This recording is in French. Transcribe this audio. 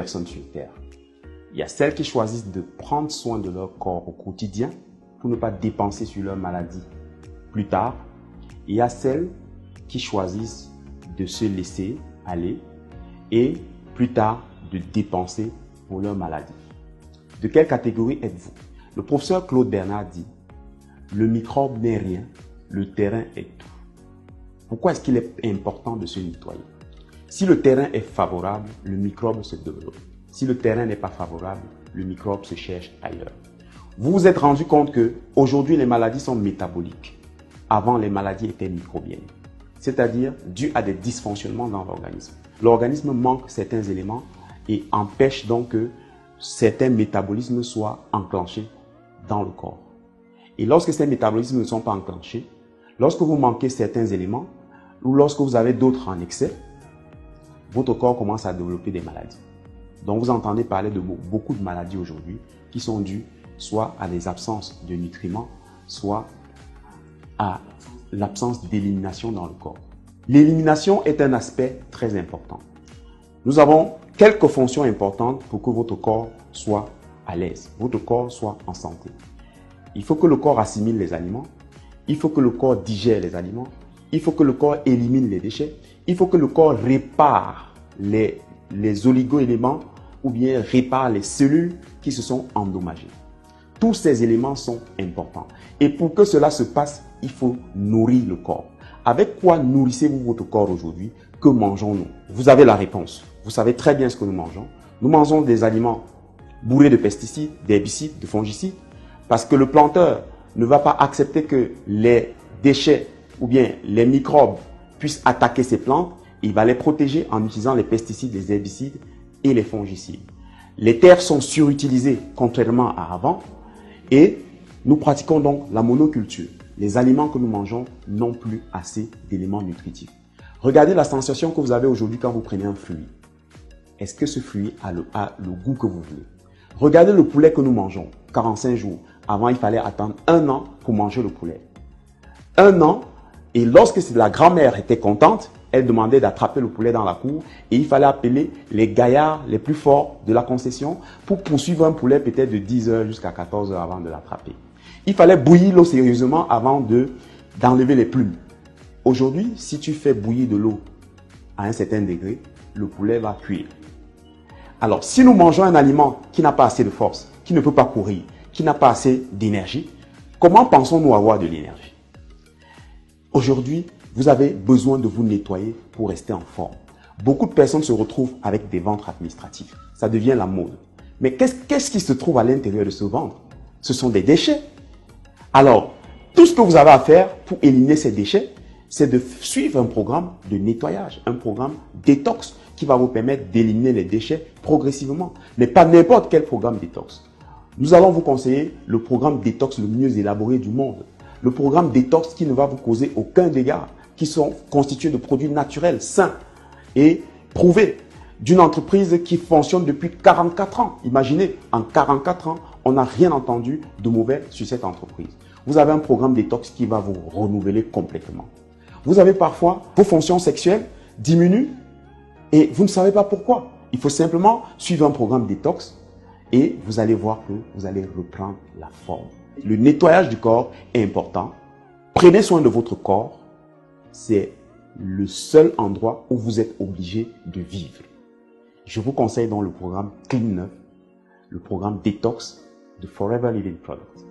personnes sur Terre. Il y a celles qui choisissent de prendre soin de leur corps au quotidien pour ne pas dépenser sur leur maladie plus tard. Et il y a celles qui choisissent de se laisser aller et plus tard de dépenser pour leur maladie. De quelle catégorie êtes-vous? Le professeur Claude Bernard dit « Le microbe n'est rien, le terrain est tout ». Pourquoi est-ce qu'il est important de se nettoyer? Si le terrain est favorable, le microbe se développe. Si le terrain n'est pas favorable, le microbe se cherche ailleurs. Vous vous êtes rendu compte que aujourd'hui les maladies sont métaboliques. Avant, les maladies étaient microbiennes, c'est-à-dire dues à des dysfonctionnements dans l'organisme. L'organisme manque certains éléments et empêche donc que certains métabolismes soient enclenchés dans le corps. Et lorsque ces métabolismes ne sont pas enclenchés, lorsque vous manquez certains éléments ou lorsque vous avez d'autres en excès, votre corps commence à développer des maladies. Donc vous entendez parler de beaucoup de maladies aujourd'hui qui sont dues soit à des absences de nutriments, soit à l'absence d'élimination dans le corps. L'élimination est un aspect très important. Nous avons quelques fonctions importantes pour que votre corps soit à l'aise, votre corps soit en santé. Il faut que le corps assimile les aliments, il faut que le corps digère les aliments, il faut que le corps élimine les déchets, il faut que le corps répare les oligo-éléments ou bien répare les cellules qui se sont endommagées. Tous ces éléments sont importants. Et pour que cela se passe, il faut nourrir le corps. Avec quoi nourrissez-vous votre corps aujourd'hui? Que mangeons-nous? Vous avez la réponse. Vous savez très bien ce que nous mangeons. Nous mangeons des aliments bourrés de pesticides, d'herbicides, de fongicides, parce que le planteur ne va pas accepter que les déchets ou bien les microbes puissent attaquer ces plantes. Il va les protéger en utilisant les pesticides, les herbicides et les fongicides. Les terres sont surutilisées contrairement à avant et nous pratiquons donc la monoculture. Les aliments que nous mangeons n'ont plus assez d'éléments nutritifs. Regardez la sensation que vous avez aujourd'hui quand vous prenez un fruit. Est-ce que ce fruit a le goût que vous voulez? Regardez le poulet que nous mangeons, 45 jours. Avant, il fallait attendre 1 an pour manger le poulet. 1 an, et lorsque la grand-mère était contente, elle demandait d'attraper le poulet dans la cour et il fallait appeler les gaillards les plus forts de la concession pour poursuivre un poulet peut-être de 10 heures jusqu'à 14 heures avant de l'attraper. Il fallait bouillir l'eau sérieusement avant d'enlever les plumes. Aujourd'hui, si tu fais bouillir de l'eau à un certain degré, le poulet va cuire. Alors, si nous mangeons un aliment qui n'a pas assez de force, qui ne peut pas courir, qui n'a pas assez d'énergie, comment pensons-nous avoir de l'énergie? Aujourd'hui, vous avez besoin de vous nettoyer pour rester en forme. Beaucoup de personnes se retrouvent avec des ventres administratifs. Ça devient la mode. Mais qu'est-ce qui se trouve à l'intérieur de ce ventre? Ce sont des déchets. Alors, tout ce que vous avez à faire pour éliminer ces déchets, c'est de suivre un programme de nettoyage, un programme détox qui va vous permettre d'éliminer les déchets progressivement. Mais pas n'importe quel programme détox. Nous allons vous conseiller le programme détox le mieux élaboré du monde. Le programme détox qui ne va vous causer aucun dégât, qui sont constitués de produits naturels, sains et prouvés, d'une entreprise qui fonctionne depuis 44 ans. Imaginez, en 44 ans, on n'a rien entendu de mauvais sur cette entreprise. Vous avez un programme détox qui va vous renouveler complètement. Vous avez parfois vos fonctions sexuelles diminuent et vous ne savez pas pourquoi. Il faut simplement suivre un programme détox et vous allez voir que vous allez reprendre la forme. Le nettoyage du corps est important. Prenez soin de votre corps. C'est le seul endroit où vous êtes obligé de vivre. Je vous conseille donc le programme Clean 9, le programme Détox de Forever Living Product.